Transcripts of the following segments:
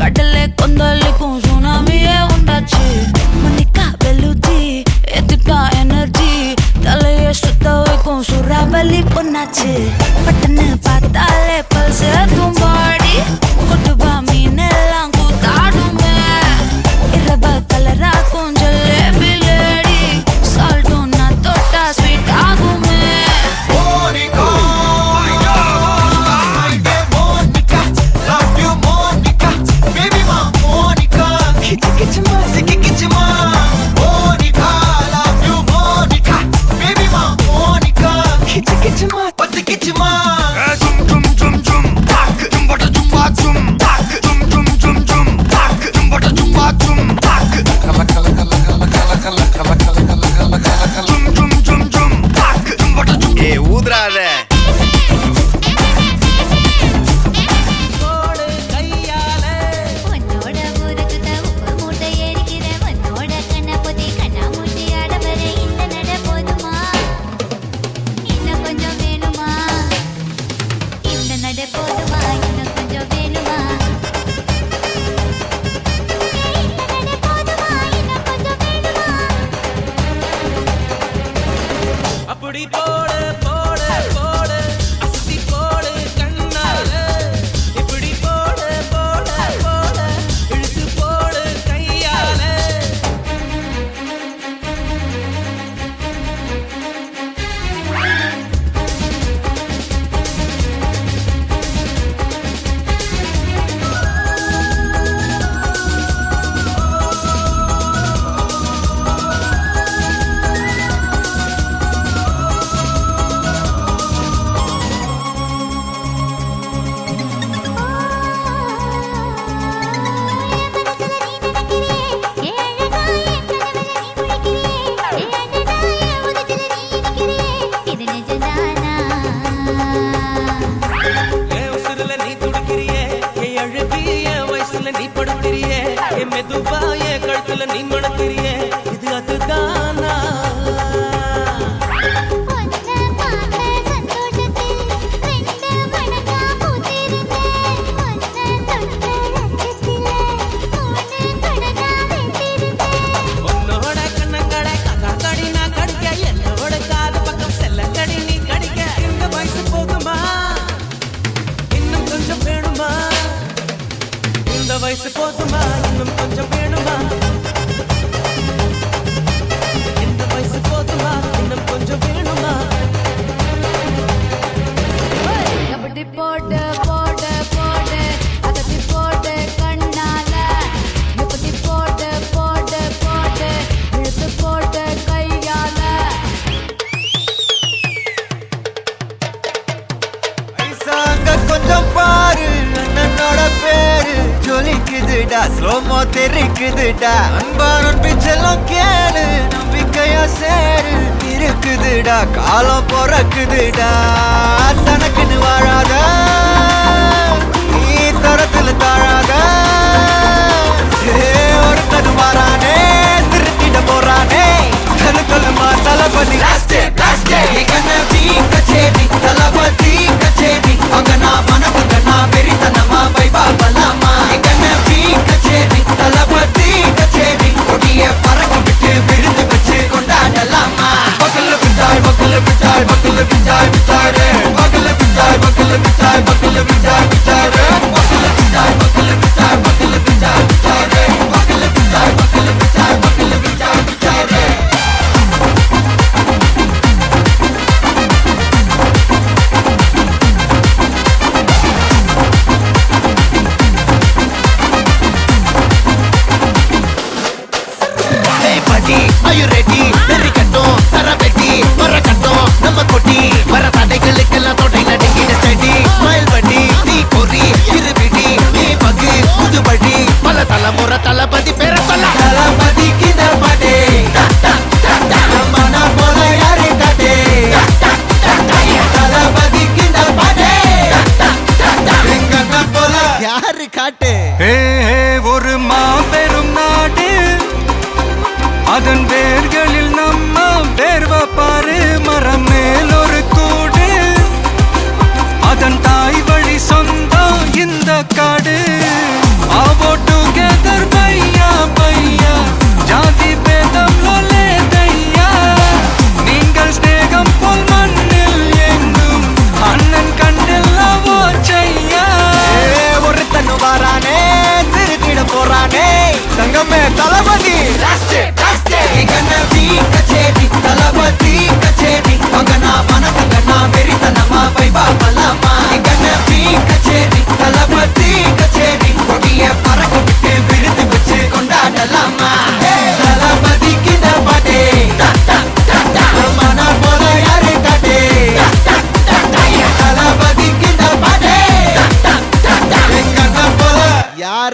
கடலே கொந்தளிக்கும் சுனாமியே உண்டாச்சு மணிக்கா வெளுத்தி எதிர்த்தா எனர்ஜி தலையை சுத்த வைக்கும் சூறாவளி பொண்ணாச்சு பட்டன்னு பார்த்தாலே பல்ஸ் தும்பாடி கொட்டுபா மீன் எல்லாம் கூத்தாடுமே இரவ கலராக்கும் ஜல்லேபி லேடி சால்ட்டும் நான் தொட்டா ஸ்வீட் ஆகுமே வயசு போதுமா இன்னும் கொஞ்சம் வேணுமா இந்த வயசு போதுமா இன்னும் கொஞ்சம் வேணுமா கபடி போடு போடு போடு அதட்டி போடு கண்ணால எப்படி போடு போடு போடு இழுத்து போடு கையால ஐசாங்க கொஞ்சம் பாரு அண்ணனோட பேரு ஜொலிக்குதுடா ஸ்லோமோ தெரிக்குதுடா அன்பான பிச்செல்லாம் கேளு நம்பிக்கையா சேரு இருக்குதுடா காலம் பிறக்குதுடா தனக்குன்னு வாழாத நீ தரத்துல தாழாத ஒரு கது மாறானே திருத்திட போறானே கலுமா தளபதி கச்சேரி தளபதி கச்சேரி அங்கனா மனபுகனா பெரிதனமா வைபா பலாமா கச்சேரி தளபதி கச்சேரி கொடிய பறக்க விட்டு விருந்து வச்சு கொண்டாடலாமா பக்கல விட்டாய் பக்கல விட்டாய் பக்கல விட்டாய் விட்டாரே பக்கல விட்டாய் பக்கல விட்டாய் பக்கல விட்டாய் விட்டாரே பக்கல விட்டாய் பக்கல விட்டாய் பக்கல விட்டாய் விட்டாரே பக்கல விட்டாய் பக்கல விட்டாய் பக்கல விட்டாய் விட்டாரே Are you ready? Very கட்டும் சரபெட்டி வர கட்டும் நம்ம கொட்டி வர தடைகளுக்கெல்லாம் தொடை நடுங்கிட ஸ்டடி ஸ்மைல் பண்ணி நீ பொறி இருபிடி நீ பகு புது படி பல தலைமுறை தளபதி பேர சொல்ல தளபதிக்கு இந்த பாட்டே மன போல யாரு காட்டே தளபதிக்கு இந்த பாட்டே எங்க போல யாரு காட்டே ஒரு மாபெரும் நாடு அதன் வேர்களில் நம்ம வேர்வ பாரு மரம் மேல் ஒரு கூடு அதன் தாய் வழி சொந்தம் இந்த காடு ஆவோட்ட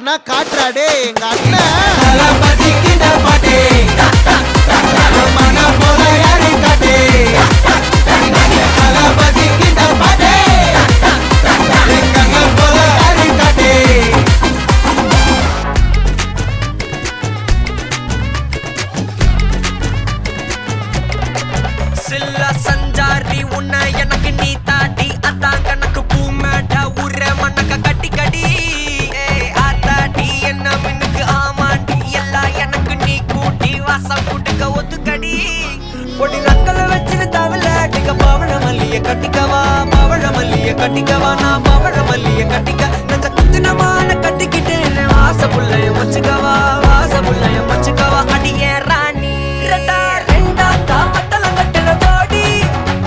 யாருன்னா காட்டுறாடே எங்க அண்ணன் தளபதிக்கு இந்த பாட்டு மனம் போல யாரு காட்டு தளபதிக்கு இந்த பாட்டு எங்க போல யாரு காட்டு சில்ல சஞ்சாரி உன்னை எனக்கு நீ தாட்டி அதான் கணக்கு பூமேட்ட உர மண்ணக்க கட்டி கடி ஆத்தாட்டி என்ன மின்னுக்கு ஆமாண்டி எல்லாம் எனக்கு நீ கூட்டி வாசம் கூட்டுக்க ஒத்துக்கடி பொடி நக்கல வச்சிரு தவில அடிக்க பவழ மல்லிய கட்டிக்கவா பவழ மல்லிய கட்டிக்கவா நான் பவழ மல்லிய கட்டிக்க நெஞ்ச குத்துனமான கட்டிக்கிட்டு வாச புள்ளைய வச்சுக்கவா வாச புள்ளைய வச்சுக்கவா அடியே ராணி ரெண்டா ரெண்டா காமத்தல கட்டல போடி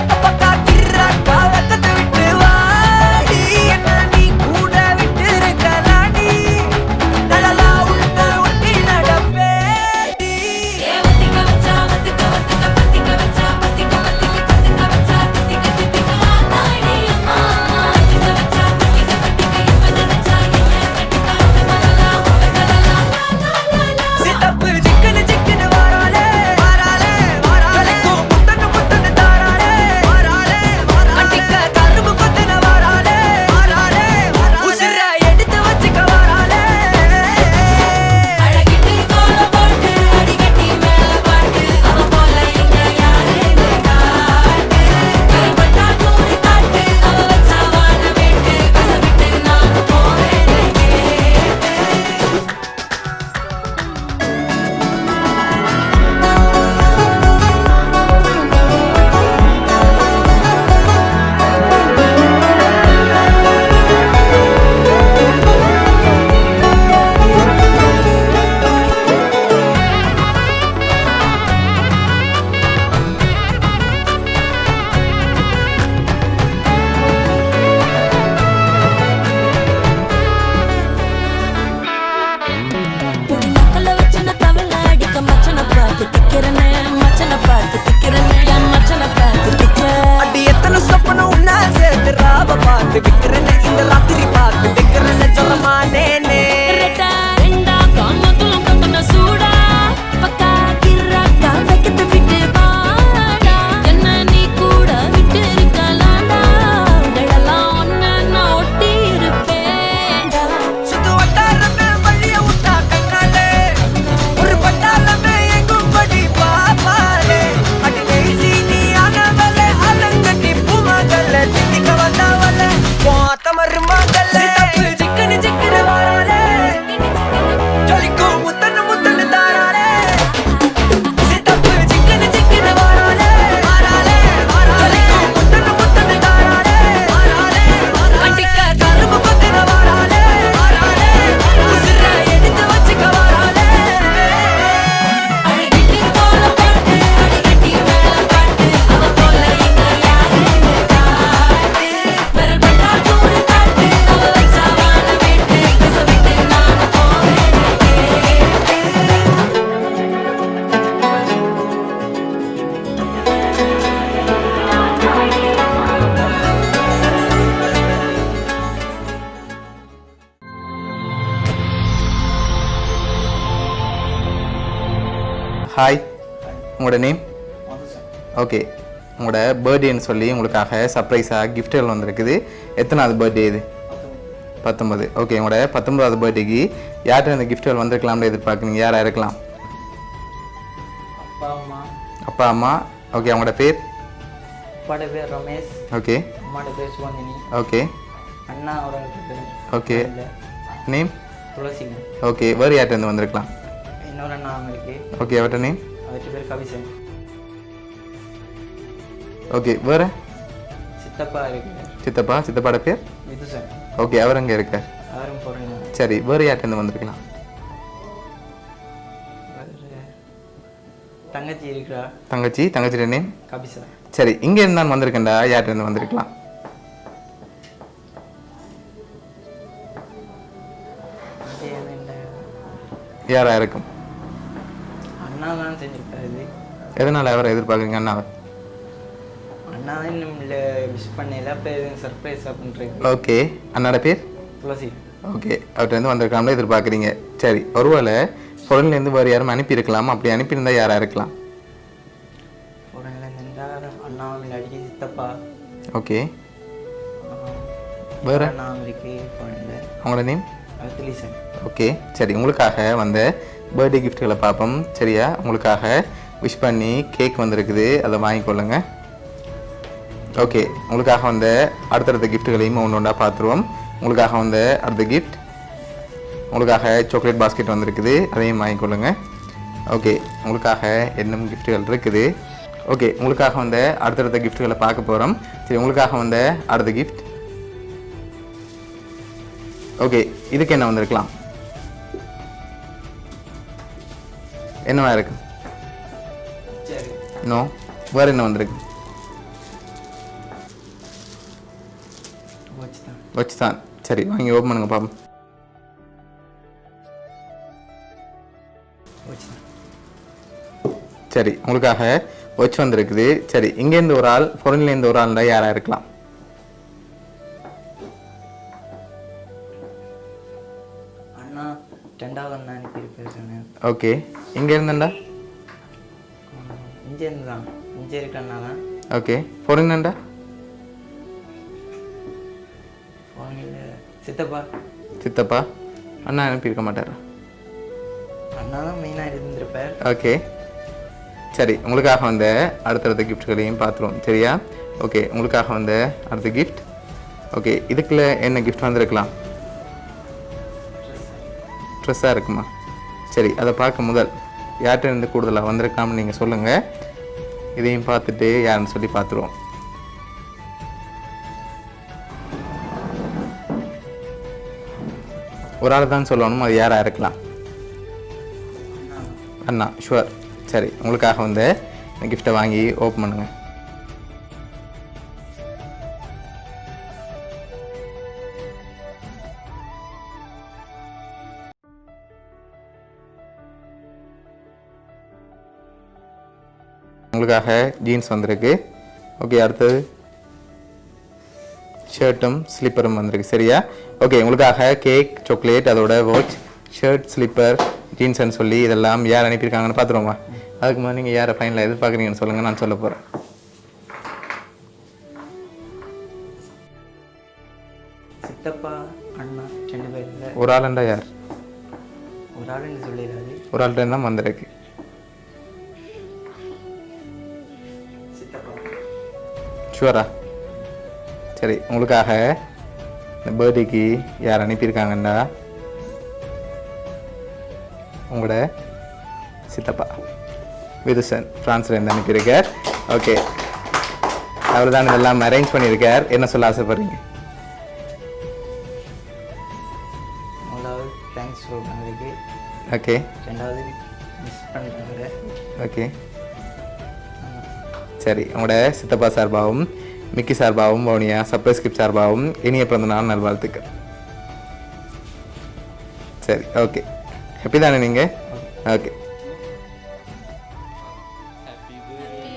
அப்பக்கா கிராக்கா வெக்கத்தை விட்டு வாடி என்ன நீ கூட விட்டு இருக்கலாடி நலலா உள்ள ஒட்டி நடப்பேடி வத்திக்க வச்சா வத்திக்க வத்திக்க வத்திக்க வச்சா வத்திக்க வத்திக்க வத்திக்க வச்சா வத்திக்க வத்திக்க ஆதாடி அம்மா வத்திக்க வச்சா வத்திக்க வத்திக்க இப்ப நினைச்சா என்ன கட்டிக்கா மலலா உலகலலா சித்தப்பு சிக்கன சிக்கன வாராலே வாராலே வாராலே முத்தன முத்தன தாராலே வாராலே வாராலே அட்டிக்க கரும்பு கொத்தன வாராலே வாராலே வாராலே உசிர எடுத்து வச்சுக்க வாராலே அழகிட்டு கோல போட்டு அடிக்கட்டி மேல பாட்டு அவ போல இங்க யாருன்னு காட்டு கருப்பட்டா தூரி காட்டு அவ வச்சா வாழ வேட்டு கசவிட்டு நான் போவேன் புடி நக்கல வச்சன தவள அடிக்க மச்சன பார்த்து திக்கிறனே மச்சன பார்த்து திக்கிறனே என் மச்சன பார்த்து திக்கிற அடி எத்தனை சொப்பனம் உன்னா சேர்த்து ராவ பார்த்து விக்கிறேன்னு இந்த ராத்திரி பார்த்து விக்கிறேன்னு சொல்லமானேனே ரெட்டா ரெண்டா காமத்துலம் கட்டன சூடா பக்கா கிராக்கா வைக்கத்து விட்டு வாடா என்ன நீ கூட விட்டு இருக்கலாம்டா நிழலாம் ஒன்ன நான் ஒட்டி இருப்பேன்டா சுத்து வட்டாரமே வழிய விட்டா கண்ணாலே ஒரு பட்டாளமே எங்கும் படி பாப்பாலே அடி பேசி நீ ஆனவளே அலங்கட்டி பூமகள திட்டிக்க வந்தவளே போத்த மருமகளே சிக்கனு சிக்கனு வாராலே ஜொலிக்கும் முத்தன்னு முத்தன்னு தாராலே சித்தப்பு சிக்கனு சிக்கனு வாராலே வாராலே வாராலே ஜொலிக்கும் முத்தன்னு முத்தன்னு தாராலே வாராலே வாராலே அட்டிக்க கரும்பு கொத்தின வாராலே வாராலே உசிர எடுத்து வச்சுக்க வாராலே அழகிட்டு கோல போட்டு அடிக்கட்டி மேல பாட்டு அவ போல இங்க யாருன்னு காட்டு விரல்பட்டா தூரி காட்டு அவ வச்சா வாழ வேட்டு கசவிட்டு நான் போவேன் ஹாய் உங்களோட நேம் ஓகே உங்களோட பர்த்டேன்னு சொல்லி உங்களுக்காக சர்ப்ரைஸாக கிஃப்ட்டுகள் வந்திருக்குது எத்தனாவது பர்த்டே இது 19 ஓகே உங்களோட 19வது பர்த்டேக்கு யார்கிட்ட இந்த கிஃப்ட்டுகள் வந்திருக்கலாம்னு எதிர்பார்க்குறீங்க யாராக இருக்கலாம் அப்பா அம்மா அப்பா அம்மா ஓகே அவங்களோட பேர் அப்பாட பேர் ரமேஷ் ஓகே அம்மாட பேர் சுவந்தினி ஓகே அண்ணா ஒரு பேர் ஓகே நேம் துளசிங்க ஓகே வேறு யார்கிட்ட வந்திருக்கலாம் இன்னொரு அண்ணா அவங்க இருக்கு ஓகே அவர்கிட்ட நேம் அவர்கிட்ட பேர் கவிசன் ஓகே வேறு சித்தப்பா இருக்கு சித்தப்பாட பேர் விதுசன் ஓகே அவர் அங்கே இருக்கார் அவரும் போகிறேன் சரி வேறு யார்கிட்ட வந்திருக்கலாம் தங்கச்சி இருக்கிறா தங்கச்சியோட நேம் கபிசா சரி இங்கே இருந்து நான் வந்திருக்கேன்டா யார்கிட்ட இருந்து வந்திருக்கலாம் யாரா இருக்கும் அண்ணா தான் செஞ்சிருக்காரு எதனால் அவரை எதிர்பார்க்குறீங்க அண்ணாவை அண்ணா தான் இன்னும் இல்லை விஷ் பண்ணல அப்போ எதுவும் சர்ப்ரைஸாக பண்ணுறேன் ஓகே அண்ணாட பேர் துளசி ஓகே அவர்கிட்ட வந்திருக்காமலே எதிர்பார்க்குறீங்க. சரி, ஒருவேளை ஃபாரின்லேருந்து வேறு யாரும் அனுப்பியிருக்கலாம். அப்படி அனுப்பியிருந்தால் யாராக இருக்கலாம்? ஃபாரின்லேருந்து இருந்தால் அண்ணா இல்லாட்டி சித்தப்பா. ஓகே, வேறு அண்ணா இருக்கு ஃபாரினில். அவங்களோட நேம்? அத்துலீசன். ஓகே, சரி, உங்களுக்காக வந்த பர்த்டே கிஃப்ட்டுகளை பார்ப்போம். சரியா, உங்களுக்காக விஷ் பண்ணி கேக் வந்திருக்குது, அதை வாங்கிக்கொள்ளுங்க. ஓகே, உங்களுக்காக வந்த அடுத்தடுத்த கிஃப்ட்டுகளையும் ஒன்று ஒன்றா பார்த்துருவோம். உங்களுக்காக வந்த அடுத்த கிஃப்ட், உங்களுக்காக சாக்லேட் பாஸ்கெட் வந்திருக்குது, அதையும் வாங்கிக்கொள்ளுங்க. ஓகே, உங்களுக்காக இன்னும் கிஃப்ட்டுகள் இருக்குது. ஓகே, உங்களுக்காக வந்த அடுத்தடுத்த கிஃப்ட்டுகளை பார்க்க போகிறோம். சரி, உங்களுக்காக வந்த அடுத்த கிஃப்ட். ஓகே, இதுக்கு என்ன வந்திருக்கலாம்? என்னவா இருக்கு? சரி, நோ, வேறு என்ன வந்திருக்கு? வச்சுதான். வச்சு தான். சரி, வாங்கி ஓப்பன் பண்ணுங்க பாப்போம். வச்சுதான். சரி, உங்களுக்காக வச்சு வந்திருக்குது. சரி, இங்கேருந்து ஒரு ஆள், ஃபாரின்லேருந்து ஒரு ஆள் யாராக இருக்கலாம்? அண்ணா ரெண்டாவது அண்ணா அனுப்பியிருப்பார் சொன்னேன். ஓகே, இங்கே இருந்தேன்டா. இங்கேருந்து தான், இங்கே இருக்க அண்ணா தான். ஓகே, ஃபாரின்டா? ஃபாரினில் சித்தப்பா. சித்தப்பா அண்ணா அனுப்பியிருக்க மாட்டாரா? அண்ணா தான் மெயினாக இருந்திருப்பார். ஓகே, சரி, உங்களுக்காக வந்த அடுத்தடுத்த கிஃப்ட்களையும் பார்த்துருவோம். சரியா? ஓகே, உங்களுக்காக வந்த அடுத்த கிஃப்ட். ஓகே, இதுக்குள்ள என்ன கிஃப்ட் வந்திருக்கலாம்? ட்ரெஸ்ஸாக இருக்குமா? சரி, அதை பார்க்க முதல் யார்கிட்ட இருந்து கூடுதலாக வந்திருக்கலாம்னு நீங்கள் சொல்லுங்கள். இதையும் பார்த்துட்டு யாருன்னு சொல்லி பார்த்துருவோம். ஒரு ஆள் தான் சொல்லணும், அது யாராக இருக்கலாம்? அண்ணா, ஷுவர். சரி, உங்களுக்காக வந்து கிஃப்டை வாங்கி ஓப்பன் பண்ணுங்க. உங்களுக்காக ஜீன்ஸ் வந்திருக்கு. ஓகே, அடுத்தது ஷர்ட்டும் ஸ்லிப்பரும் வந்திருக்கு. சரியா? ஓகே, உங்களுக்காக கேக், சாக்லேட், அதோட வாட்ச், ஷர்ட், ஸ்லிப்பர், ஜீன்ஸ்ன்னு சொல்லி இதெல்லாம் யார் அனுப்பியிருக்காங்கன்னு பார்த்துருவோமா? அதுக்கு முதல்ல நீங்கள் யாரை ஃபைனலாக எதிர்பார்க்குறீங்கன்னு சொல்லுங்கள், நான் சொல்ல போகிறேன். சித்தப்பா அண்ணா 2 பேரில் ஒரு ஆளுண்டா யார்? ஒரு ஆளுன்னு சொல்லிடாது. ஒரு ஆள்கிட்ட தான் வந்திருக்கு. சித்தப்பா. ஷுவரா? சரி, உங்களுக்காக இந்த பர்த்டேக்கு யார் அனுப்பியிருக்காங்கண்டா உங்களோட சித்தப்பா விதுசன் ஃப்ரான்ஸ்லேருந்து அனுப்பியிருக்கார். ஓகே, அவர் தான் இதெல்லாம் அரேஞ்ச் பண்ணியிருக்கார். என்ன சொல்ல ஆசைப்படுறீங்க? முதலாவது தேங்க்ஸ் சொல்கிறதுக்கு. ஓகே, ரெண்டாவது மிஸ் பண்ணுறாங்க. ஓகே, சரி, உங்களோட சித்தப்பா சார்பாகவும் மிக்கி சார்பாகவும் வவுனியா சர்ப்ரைஸ் கிஃப்ட் சார்பாகவும் இனிய பிறந்த நாள் நல்வாழ்த்துக்கள். சரி, ஓகே, ஹாப்பி தானே நீங்கள்? Okay, Happy birthday